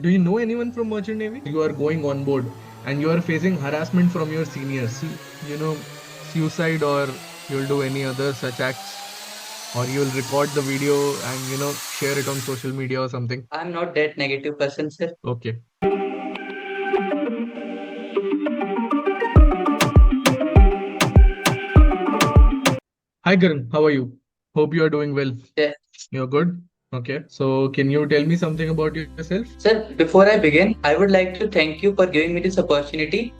Do you know anyone from Merchant Navy? You are going on board and you are facing harassment from your seniors. You know, suicide, or you'll do any other such acts, or you'll record the video and share it on social media or something. I'm not that negative person, sir. Okay. Hi Karan, how are you? Hope you are doing well. Yeah. You're good? Okay. So can you tell me something about yourself? Sir, before I begin, I would like to thank you for giving me this opportunity.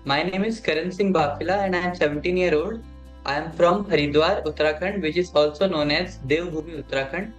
My name is Karan Singh Bafila and I am 17-year-old. I am from Haridwar, Uttarakhand, which is also known as Devbhoomi, Uttarakhand.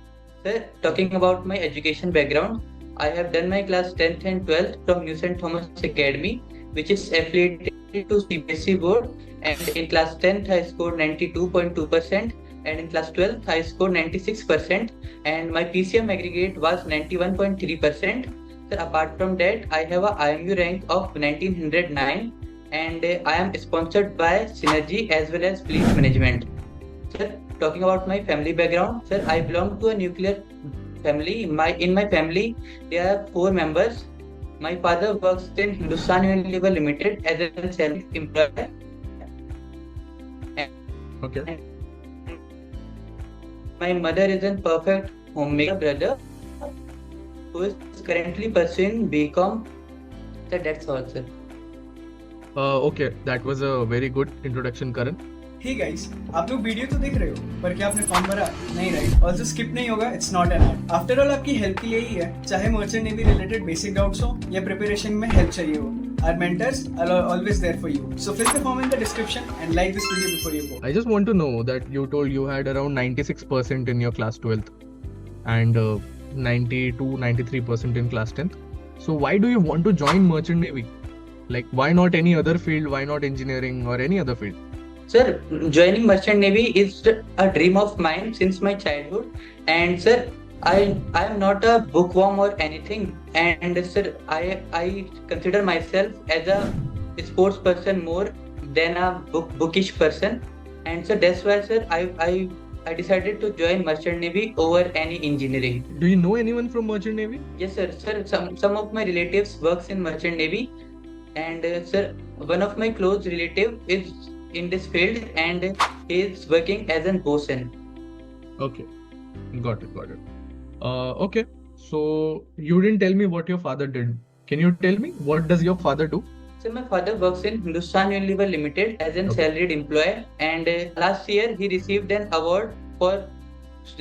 Sir, talking about my education background, I have done my class 10th and 12th from New St. Thomas Academy, which is affiliated to CBSE board. And in class 10th, I scored 92.2%, and in class 12th, I scored 96%, and my PCM aggregate was 91.3%. So apart from that, I have a IMU rank of 1909, and I am sponsored by Synergy as well as Fleet Management. Sir, talking about my family background, sir, I belong to a nuclear family. In my family, there are 4 members. My father works in Hindustan Unilever Limited as a salaried employee. Okay. My mother is a perfect homemaker. Brother who is currently pursuing BCom. So that's all, sir. Okay, that was a very good introduction, Karan. Hey guys, आप लोग video तो देख रहे हो, पर क्या आपने form भरा? नहीं, राइट? ऑल्सो स्किप नहीं होगा, it's not an add. After all आपकी हेल्प की यही है, चाहे merchant navy related basic doubts हो या प्रिपरेशन में हेल्प चाहिए हो, our mentors are always there for you. So fill the form in the description and like this video before you go. I just want to know that you told you had around 96% in your class 12th and 92-93% in class 10th. So why do you want to join Merchant Navy? Like, why not any other field? Why not engineering or any other field? Sir, joining Merchant Navy is a dream of mine since my childhood. And sir, I am not a bookworm or anything. And sir, I consider myself as a sports person more than a bookish person. And so that's why, sir, I decided to join Merchant Navy over any engineering. Do you know anyone from Merchant Navy? Yes, sir. Sir, some of my relatives works in Merchant Navy, and sir, one of my close relative is in this field and he is working as an bosun. Okay, got it. Okay, so you didn't tell me what your father did. Can you tell me what does your father do? So my father works in Hindustan Unilever Limited as an salaried employee, and last year he received an award for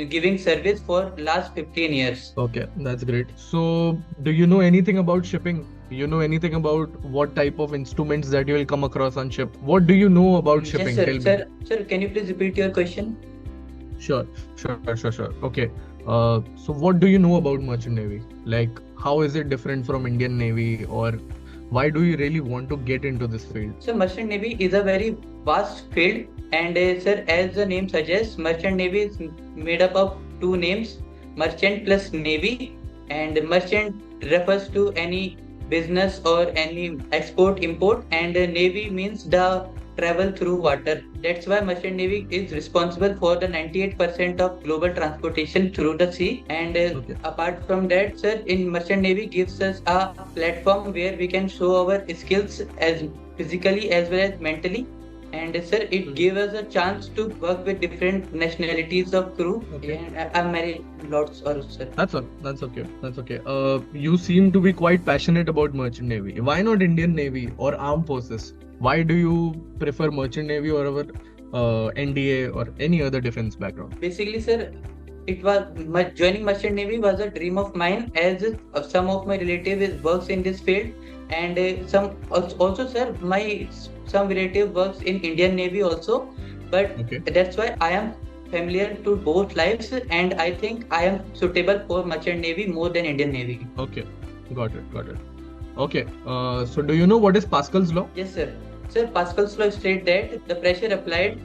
giving service for last 15 years. Okay, that's great. So do you know anything about shipping? You know anything about what type of instruments that you will come across on ship? What do you know about shipping? Yes, sir. Sir, can you please repeat your question? Sure. Okay. So what do you know about Merchant Navy? Like, how is it different from Indian Navy, or why do you really want to get into this field? So Merchant Navy is a very vast field, and sir, as the name suggests, Merchant Navy is made up of 2 names, Merchant plus Navy, and Merchant refers to any business or any export import, and Navy means the travel through water. That's why Merchant Navy is responsible for the 98% of global transportation through the sea. And apart from that, sir, in Merchant Navy gives us a platform where we can show our skills as physically as well as mentally. And sir, it gave us a chance to work with different nationalities of crew. And I'm married lots also, sir. That's okay. You seem to be quite passionate about Merchant Navy. Why not Indian Navy or Armed Forces? Why do you prefer Merchant Navy or our NDA or any other defense background? Basically, sir, joining Merchant Navy was a dream of mine, as some of my relatives works in this field, and some also, sir, some relative works in Indian Navy also, but that's why I am familiar to both lives, and I think I am suitable for Merchant Navy more than Indian Navy. Okay, got it. Okay, so do you know what is Pascal's law? Yes, sir. Sir, Pascal's law states that the pressure applied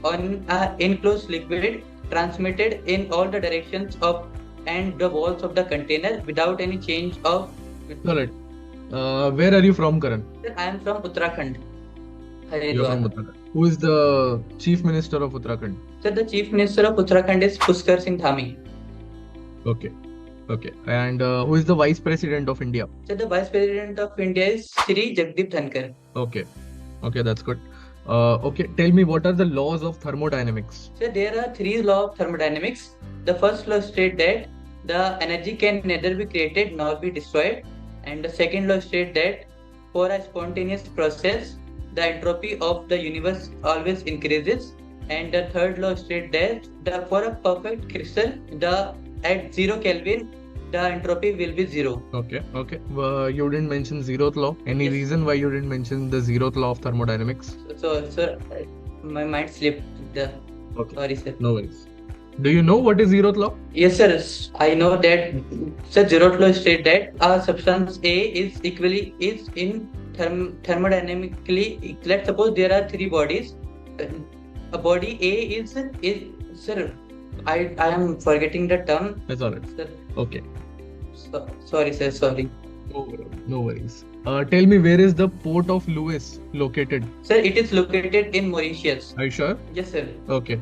on an enclosed liquid transmitted in all the directions of and the walls of the container without any change of. Alright. Where are you from, Karan? Sir, I am from Uttarakhand. You're from Uttarakhand. Who is the Chief Minister of Uttarakhand? Sir, the Chief Minister of Uttarakhand is Pushkar Singh Dhami. Okay. Okay. And who is the Vice President of India? So the Vice President of India is Shri Jagdeep Dhankar. Okay. Okay, that's good. Okay, tell me what are the laws of thermodynamics? So there are three laws of thermodynamics. The first law states that the energy can neither be created nor be destroyed. And the second law states that for a spontaneous process, the entropy of the universe always increases. And the third law states that for a perfect crystal, at 0 Kelvin, the entropy will be 0. Okay, okay. You didn't mention zeroth law. Any Yes. reason why you didn't mention the zeroth law of thermodynamics? So, sir, my mind slipped. Okay, Sorry, sir. no worries. Do you know what is zeroth law? Yes, sir. I know that. Sir, zeroth law states that a substance A is in thermodynamically. Let's suppose there are three bodies. A body A is sir. I am forgetting the term. That's all right. Sir, Okay. sorry, sir. Sorry. No worries. Tell me, where is the port of Lewis located? Sir, it is located in Mauritius. Are you sure? Yes, sir. Okay.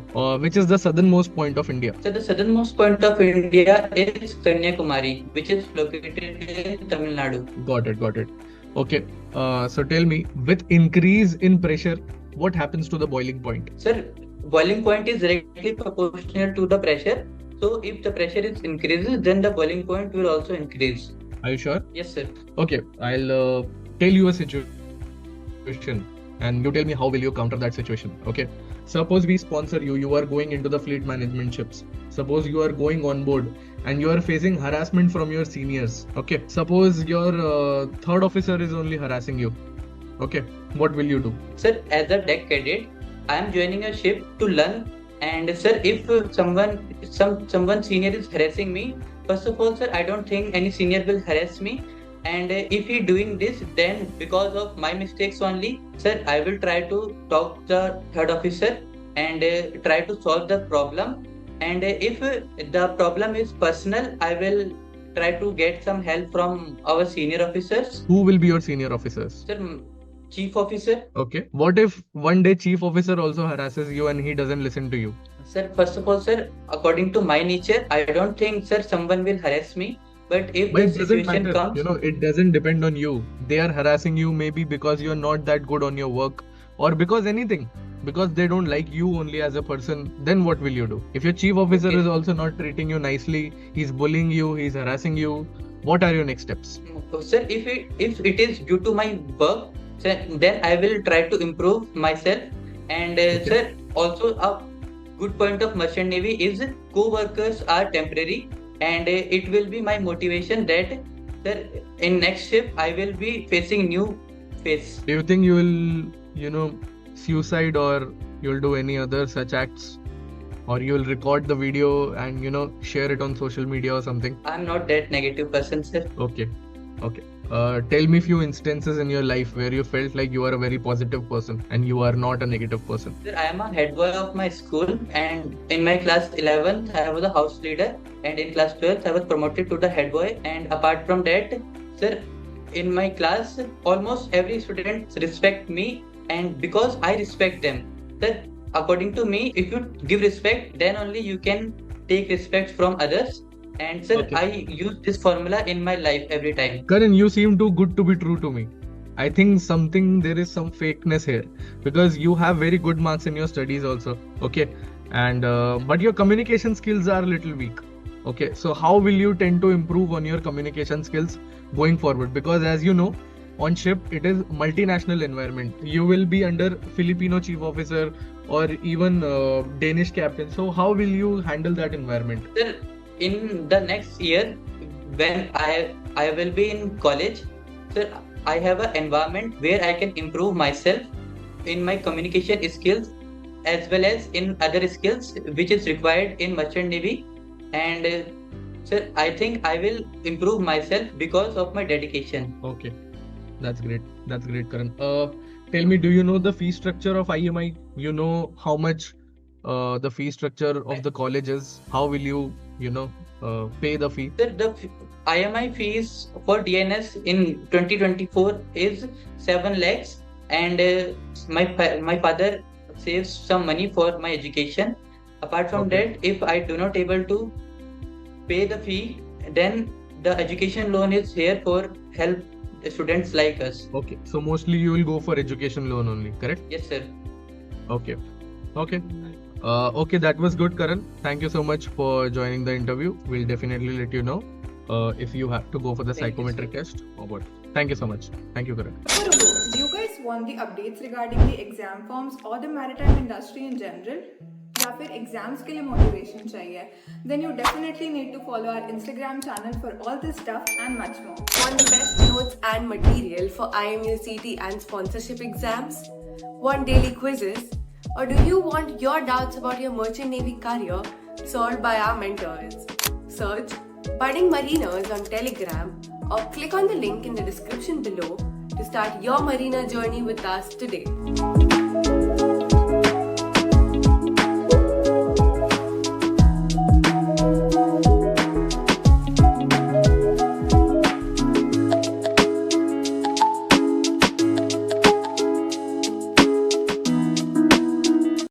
Which is the southernmost point of India? So the southernmost point of India is Kanyakumari, which is located in Tamil Nadu. Got it, got it. Okay. So tell me, with increase in pressure, what happens to the boiling point? Sir, boiling point is directly proportional to the pressure. So if the pressure is increases, then the boiling point will also increase. Are you sure? Yes, sir. Okay. I'll tell you a situation and you tell me how will you counter that situation. Okay. Suppose we sponsor you. You are going into the fleet management ships. Suppose you are going on board and you are facing harassment from your seniors. Okay. Suppose your third officer is only harassing you. Okay. What will you do? Sir, as a deck cadet, I am joining a ship to learn. And sir, if someone senior is harassing me, first of all, sir, I don't think any senior will harass me. And if he doing this, then because of my mistakes only, sir, I will try to talk the third officer and try to solve the problem. And if the problem is personal, I will try to get some help from our senior officers. Who will be your senior officers? Sir, chief officer. Okay. What if one day chief officer also harasses you and he doesn't listen to you? Sir, first of all, sir, according to my nature, I don't think, sir, someone will harass me. But if But the it doesn't situation matter. comes, You know, it doesn't depend on you. They are harassing you maybe because you're not that good on your work or because anything. Because they don't like you only as a person, then what will you do? If your chief officer Okay. is also not treating you nicely, he's bullying you, he's harassing you, what are your next steps? sir, if it is due to my work, sir, then I will try to improve myself. And Okay. sir, also a good point of merchant navy is co-workers are temporary, and it will be my motivation that, sir, in next shift I will be facing new face. Do you think you will, suicide or you'll do any other such acts? Or you'll record the video and, share it on social media or something? I'm not that negative person, sir. Okay. Okay. Tell me few instances in your life where you felt like you are a very positive person and you are not a negative person. Sir, I am a head boy of my school, and in my class 11th I was a house leader, and in class 12th I was promoted to the head boy. And apart from that, sir, in my class almost every student respect me, and because I respect them, sir, according to me, if you give respect, then only you can take respect from others. And sir, Okay. I use this formula in my life every time. Karan, you seem too good to be true to me. I think there is some fakeness here because you have very good marks in your studies also. Okay. And but your communication skills are a little weak. Okay. So how will you tend to improve on your communication skills going forward? Because as you know, on ship it is multinational environment. You will be under Filipino chief officer or even Danish captain. So how will you handle that environment? Sir, in the next year, when I will be in college, sir, I have an environment where I can improve myself in my communication skills as well as in other skills which is required in merchant navy. And sir, I think I will improve myself because of my dedication. Okay, that's great. That's great, Karan. Tell me, do you know the fee structure of IMI? You know how much the fee structure of the college is? How will you, pay the fee? Sir, the IMI fees for DNS in 2024 is 7 lakhs, and my father saves some money for my education. Apart from Okay. that, if I do not able to pay the fee then the education loan is here for help students like us. Okay, so mostly you will go for education loan only, correct? Yes, sir. Okay. Okay. Okay, that was good, Karan. Thank you so much for joining the interview. We'll definitely let you know if you have to go for the Thank you, psychometric sir. test or what. Thank you so much. Thank you, Karan. So, Rubo, do you guys want the updates regarding the exam forms or the maritime industry in general? या फिर exams के लिए motivation चाहिए then you definitely need to follow our Instagram channel for all this stuff and much more. Want the best notes and material for IMUCET and sponsorship exams? Want daily quizzes? Or do you want your doubts about your merchant navy career solved by our mentors? Search Budding Mariners on Telegram or click on the link in the description below to start your marina journey with us today.